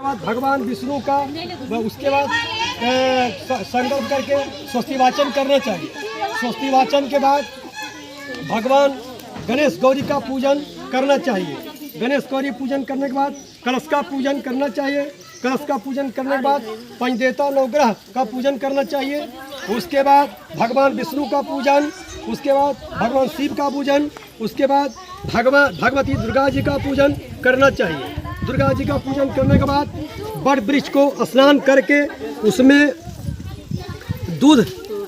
बाद भगवान विष्णु का उसके बाद संकल्प करके स्वस्ति वाचन करना चाहिए। स्वस्ति वाचन के बाद भगवान गणेश गौरी का पूजन करना चाहिए। गणेश गौरी पूजन करने के बाद कलश का पूजन करना चाहिए। कलश का पूजन करने के बाद पंचदेवता नवग्रह का पूजन करना चाहिए। उसके बाद भगवान विष्णु का पूजन, उसके बाद भगवान शिव का पूजन, उसके बाद भगवती दुर्गा जी का पूजन करना चाहिए। दुर्गा जी का पूजन करने के बाद बड़ वृक्ष को स्नान करके उसमें दूध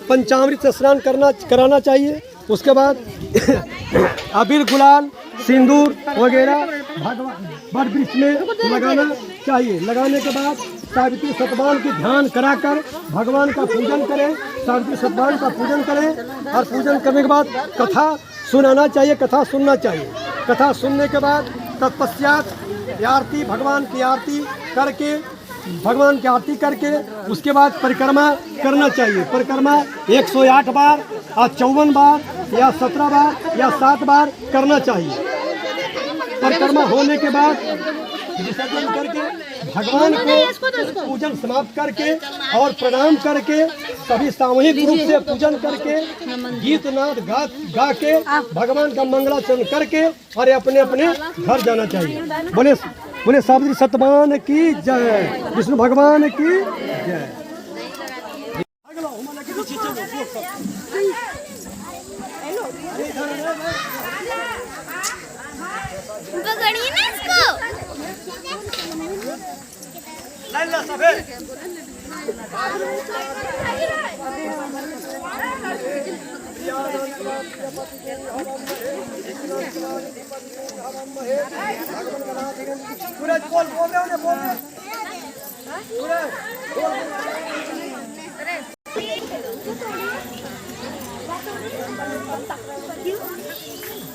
पंचामृत से स्नान कराना चाहिए। उसके बाद अबीर गुलाल सिंदूर वगैरह बड़ वृक्ष में लगाना चाहिए। लगाने के बाद सावित्री सतपाल की ध्यान कराकर भगवान का पूजन करें। सावित्री सतपाल का पूजन करें और पूजन करने के बाद कथा सुनाना चाहिए, कथा सुनना चाहिए। कथा सुनने के बाद तत्पश्चात आरती, भगवान की आरती करके उसके बाद परिक्रमा करना चाहिए। परिक्रमा 108 बार और 54 बार या 17 बार या 7 बार करना चाहिए। परिक्रमा होने के बाद विसर्जन करके भगवान को पूजन समाप्त करके और प्रणाम करके सभी सामूहिक रूप से पूजन करके गीत नाद गा के भगवान का मंगलाचरण करके और अपने अपने घर जाना चाहिए। बोले सावित्री सतपाल की जय, विष्णु भगवान की जय। पकड़िए ना इसको। लाइला सबे पूरा बोल रहे हो बोल पूरा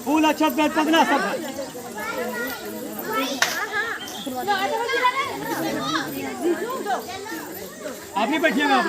फूल अच्छा पकना सब। आप नहीं बैठिएगा आप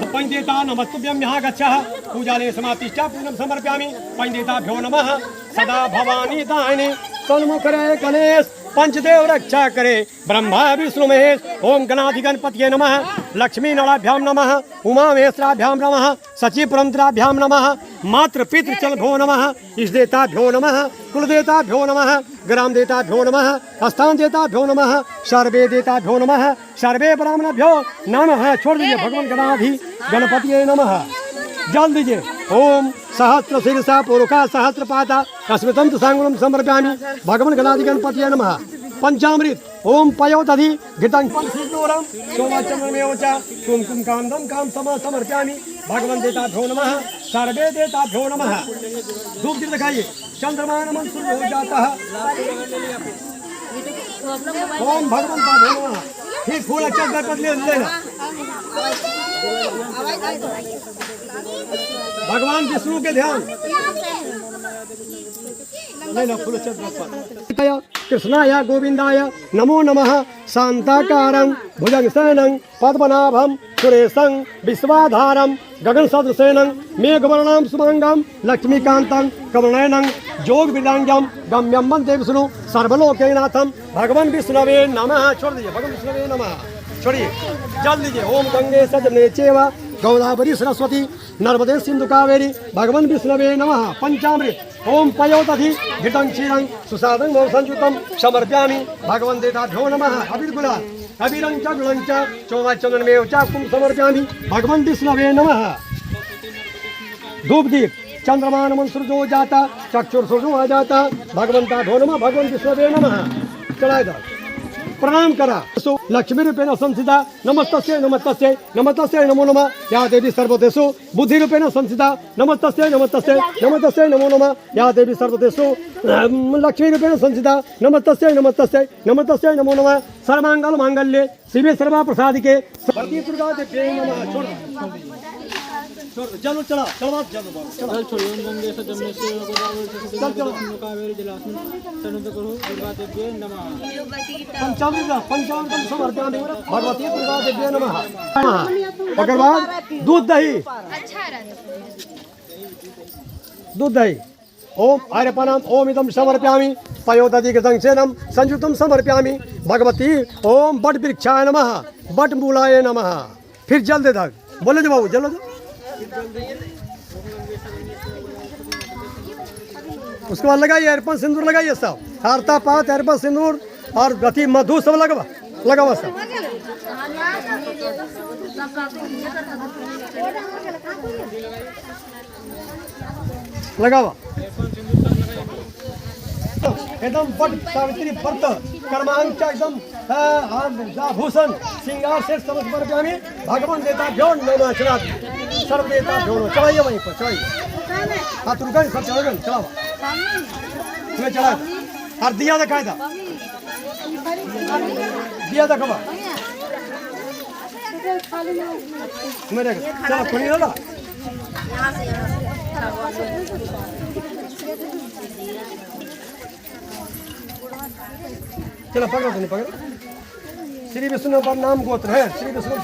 पंचदेवता नमस्तुभ्यं यहाँ गच्छः पूजालये समातिष्ठा पूर्णं समर्पयामि। पंचदेवताभ्यो नमः सदा भवानी दाहिनी सन्मुख रहे गणेश पंचदेव रक्षा करे ब्रह्मा विष्णु महेश। ओम गणाधिगणपतये नमः। लक्ष्मी नराभ्यां नमः। उमा महेश्वराभ्यां नमः। सची परमत्राभ्यां नमः। मातृ पितृचलभ्यो नमः। इष्टदेवताभ्यो नमः। कुलदेवताभ्यो नमः। ग्राम देवताभ्यो नमः। स्थान देवताभ्यो नमः। सर्वे देवताभ्यो नमः। सर्वे ब्राह्मणाभ्यो नमः। छोड़ दीजिए भगवान गणाधिगणपतये नमः। जल दीजिए। ओम सहस्र शीर्षा पुरुषा सहस्रपाता अस्मितं सांगुणं समर्पयामि। भगवान गणाधिगणपतये नमः। पंचामृत ओम पयोदधि घृतं पंचूरं सोमाचन्द्रमेव च कुमकुम कांदं काम समर्पयामि। भगवान देवताभ्यो नमः। सर्वे देवताभ्यो नमः। धूप दीप दिखाइए। चंद्रमा नमः सूर्य हो जाता है। ओम भगवान का नमः। ठीक फूल अच्छा गणपति लेना। भगवान विष्णु के ध्यान कृष्णाय गोविंदाय नमो नमः। शांताकारं भुजगशयनं पद्मनाभं सुरेशं विश्वाधारं गगनसदृशेनं मेघवर्णं शुभांगं लक्ष्मीकान्तं कमलनयनं योगविदांगं गम्यं वन्दे विष्णु सर्वलोकनाथं। भगवान विष्णवे नमः। छोड़ दीजिए भगवान विष्णवे नमः। छोड़िए जल दीजिए। ओम गंगे सजने चैव गोदावरी सरस्वती नर्मदे सिंधु कावेरी भगवान विष्णवे नमः। पंचामृत ओम पयोदधि घृतं क्षीरं सुसादं संयुतं समर्पयामि। भगवान देवताभ्यो नमः। अबीर गुलाल अबीरं च गुलं च चोमाचन्द्रमेव च कुं समर्पयामि। भगवान विष्णवे नमः। धूप दीप चंद्रमा नमः सूर्यो जाता चक्षुर्सूर्यो आ जाता। भगवंताभ्यो नमः। भगवान विष्णवे नमः। चढ़ाए दो प्रणाम करा। लक्ष्मी रूपेण संस्थिता नमस्तस्यै नमस्तस्यै नमस्तस्यै नमो नमः। या देवी सर्वदेषु बुद्धि रूपेण संस्थिता नमस्तस्यै नमस्तस्यै नमस्तस्यै नमो नमः। या देवी सर्वदेषु लक्ष्मी रूपेण संस्थिता नमस्तस्यै नमस्तस्यै नमस्तस्यै नमो नमः। सर्वमंगल मांगल्ये शिवे सर्वा प्रसादिके सती दुर्गा देव्यै नमः। छोड़ चलो चला चलो चल छोड़ो गंगे से जमुने से गोदावरी से सिंधु कावेरी जलास्मिन् सन्निधिं कुरु दुर्गा देव्यै नमः। पंचामृतं समर्पयामि। भगवती दुर्गा देव्यै नमः। ओकर बाद दूध दही दूध दही ओम आर्यपानाम ओम इदं समर्पयामि। पयोदधि संसेनम संयुक्तम समर्प्यामि भगवती ओम बट वृक्षाय नमः बट मूलाय नमः। फिर जल दे दाग, बोले जो बाबू जलो दो। उसके बाद लगाइए अर्पण सिंदूर, लगाइए सब हारता पात अर्पण सिंदूर और गति मधु सब लगवा लगावा सब लगावा एकदम बट सावित्री व्रत कर्मांक एकदम भूषण श्रृंगार से समझ पर प्यामी भगवान देता भ्योन नमः चढ़ा सर्व देता भ्योन चढ़ाइए वहीं पर चढ़ाइए। हाथ रुका सब चढ़ाओगे चढ़ाओ तुम्हें चढ़ा और दिया दिखाया था दिया था कब मेरे चलो खुली हो ना चलो पकड़ो तो नहीं पकड़ो। श्री विष्णु पर नाम गोत्र है श्री विष्णु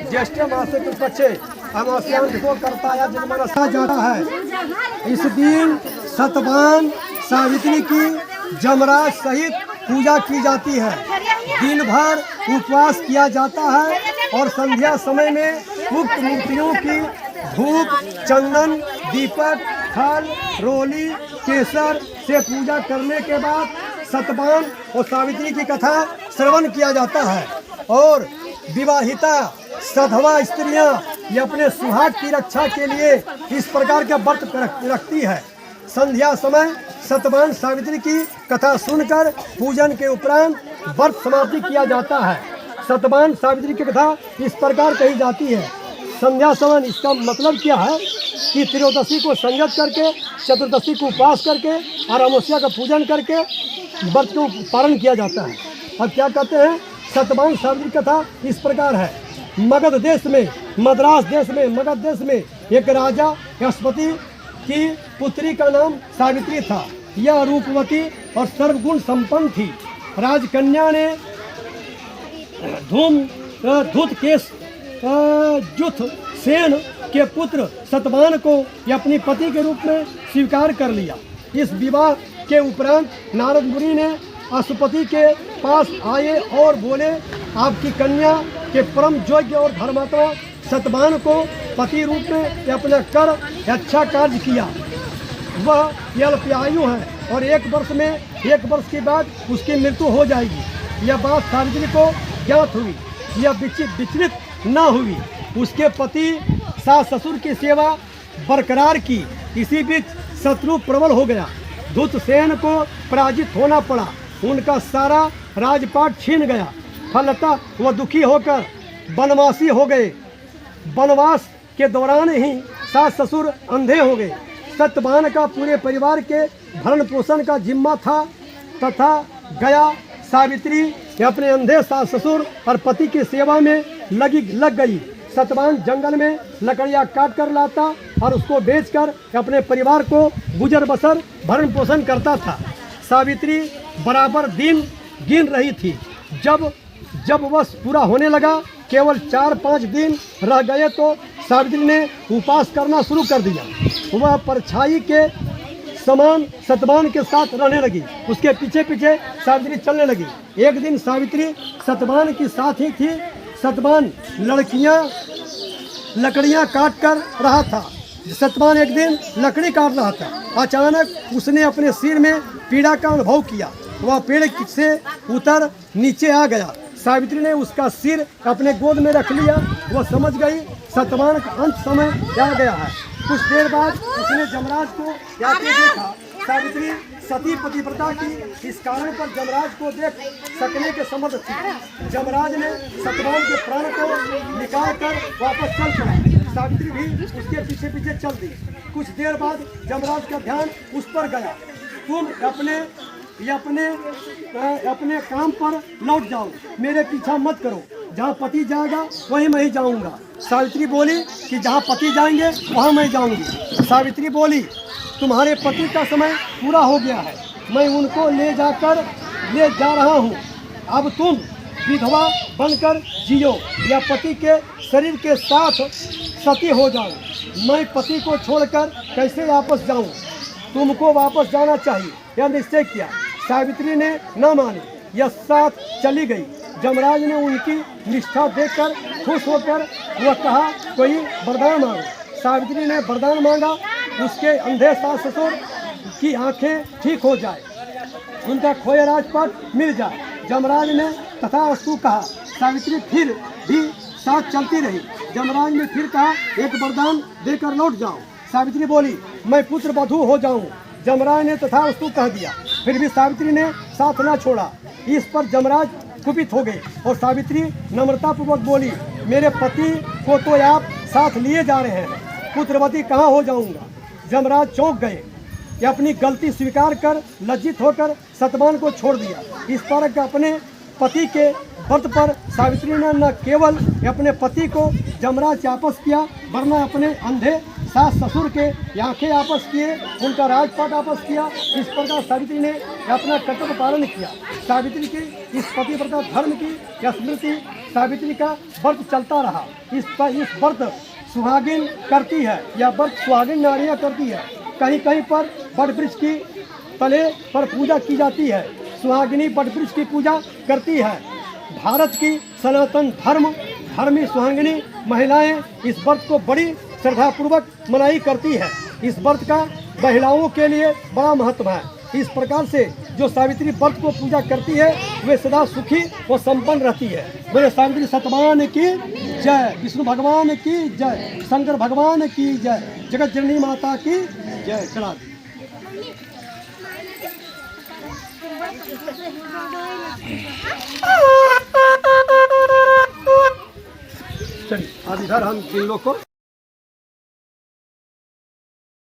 ज्येष्ठ मास पक्षे अमावस्या को करता है जनमनसा जाता है। इस दिन सतवान सावित्री की जमराज सहित पूजा की जाती है। दिन भर उपवास किया जाता है और संध्या समय में उक्त मूर्तियों की धूप चंदन दीपक फल रोली केसर से पूजा करने के बाद सतवान और सावित्री की कथा श्रवण किया जाता है और विवाहिता सधवा स्त्रियां ये अपने सुहाग की रक्षा के लिए इस प्रकार के व्रत रखती है। संध्या समय सतवान सावित्री की कथा सुनकर पूजन के उपरांत व्रत समाप्ति किया जाता है। सतवान सावित्री की कथा इस प्रकार कही जाती है। संध्या समय इसका मतलब क्या है कि त्रयोदशी को संगत करके चतुर्दशी को उपवास करके और अमावस्या का पूजन करके व्रत को पालन किया जाता है। अब क्या कहते हैं सतवान सावित्री कथा इस प्रकार है। मगध देश में मद्रास देश में मगध देश में एक राजा यशपति की पुत्री का नाम सावित्री था। यह रूपवती और सर्वगुण संपन्न थी। राजकन्या ने धूतकेश जुथ सेन के पुत्र सतवान को अपनी पति के रूप में स्वीकार कर लिया। इस विवाह के उपरांत नारद मुनि ने अशुपति के पास आए और बोले आपकी कन्या के परम योग्य और धर्मात्मा सतवान को पति रूप में अपना कर अच्छा कार्य किया। वह अल्पायु है और एक वर्ष के बाद उसकी मृत्यु हो जाएगी। यह बात सावित्री को ज्ञात हुई। यह विचलित न हुई। उसके पति सास ससुर की सेवा बरकरार की। इसी बीच शत्रु प्रबल हो गया। धूतसेन को पराजित होना पड़ा। उनका सारा राजपाट छीन गया। फलतः वह दुखी होकर वनवासी हो गए। वनवास के दौरान ही सास ससुर अंधे हो गए। सतवान का पूरे परिवार के भरण पोषण का जिम्मा था तथा गया सावित्री अपने अंधे सास ससुर और पति की सेवा में लग गई। सतवान जंगल में लकड़ियाँ काट कर लाता और उसको बेचकर अपने परिवार को गुजर बसर भरण पोषण करता था। सावित्री बराबर दिन गिन रही थी। जब वह पूरा होने लगा, केवल 4-5 दिन रह गए तो सावित्री ने उपवास करना शुरू कर दिया। वह परछाई के समान सतवान के साथ रहने लगी। उसके पीछे पीछे सावित्री चलने लगी। एक दिन सावित्री सतवान की साथ ही थी। सतवान लकड़ियाँ काट कर रहा था। सतवान एक दिन लकड़ी काट रहा था। अचानक उसने अपने सिर में पीड़ा का अनुभव किया। वह पेड़ से उतर नीचे आ गया। सावित्री ने उसका सिर अपने गोद में रख लिया। वह समझ गई सतवान का अंत समय आ गया है। कुछ देर बाद उसने जमराज को आते देखा। सावित्री सती पतिव्रता की इस कारण पर जमराज को देख सकने के समर्थ थी। जमराज ने सतवान के प्राण को निकाल कर वापस चल पड़ा। सावित्री भी उसके पीछे पीछे चल दी। कुछ देर बाद जमराज का ध्यान उस पर गया। तुम अपने काम पर लौट जाओ, मेरे पीछा मत करो। जहाँ पति जाएगा वहीं मैं ही जाऊँगा। सावित्री बोली कि जहाँ पति जाएंगे वहाँ मैं जाऊँगी। सावित्री बोली तुम्हारे पति का समय पूरा हो गया है। मैं उनको ले जा रहा हूँ। अब तुम विधवा बनकर जियो या पति के शरीर के साथ सती हो जाओ। मैं पति को छोड़कर कैसे वापस जाऊँ। तुमको वापस जाना चाहिए, यह निश्चय किया। सावित्री ने न मानी, यह साथ चली गई। जमराज ने उनकी निष्ठा देखकर खुश होकर वह कहा, कोई वरदान मांगो। सावित्री ने वरदान मांगा, उसके अंधे सास ससुर की आंखें ठीक हो जाए, उनका खोया राजपाट मिल जाए। जमराज ने तथास्तु कहा। सावित्री फिर भी साथ चलती रही। जमराज ने फिर कहा, एक वरदान देकर लौट जाओ। सावित्री बोली, मैं पुत्र वधू हो जाऊं। जमराज ने तथास्तु कह दिया। फिर भी सावित्री ने साथ न छोड़ा। इस पर जमराज कुपित हो गए और सावित्री नम्रतापूर्वक बोली, मेरे पति को तो आप साथ लिए जा रहे हैं, पुत्रवती कहाँ हो जाऊंगा। जमराज चौंक गए। कि अपनी गलती स्वीकार कर लज्जित होकर सतवान को छोड़ दिया। इस पर अपने पति के व्रत पर सावित्री ने न केवल अपने पति को जमराज से वापस किया, वरना अपने अंधे सास ससुर के आंखें वापस किए, उनका राजपाट वापस किया। इस प्रकार सावित्री ने अपना कर्तव्य पालन किया। सावित्री के इस पतिव्रता धर्म की स्मृति सावित्री का व्रत चलता रहा। इस व्रत सुहागिन करती है, यह व्रत सुहागिन नारियां करती है। कहीं कहीं पर वटवृक्ष की तले पर पूजा की जाती है। सुहागिनी वटवृक्ष की पूजा करती है। भारत की सनातन धर्मी सुहागिनी महिलाएं इस व्रत को बड़ी श्रद्धापूर्वक मनाई करती है। इस व्रत का महिलाओं के लिए बड़ा महत्व है। इस प्रकार से जो सावित्री व्रत को पूजा करती है वे सदा सुखी व संपन्न रहती है। बोले सावित्री सतवान की जय, विष्णु भगवान की जय, शंकर भगवान की जय, जगत जननी माता की जय। चला चलिए अब इधर हम इन लोग को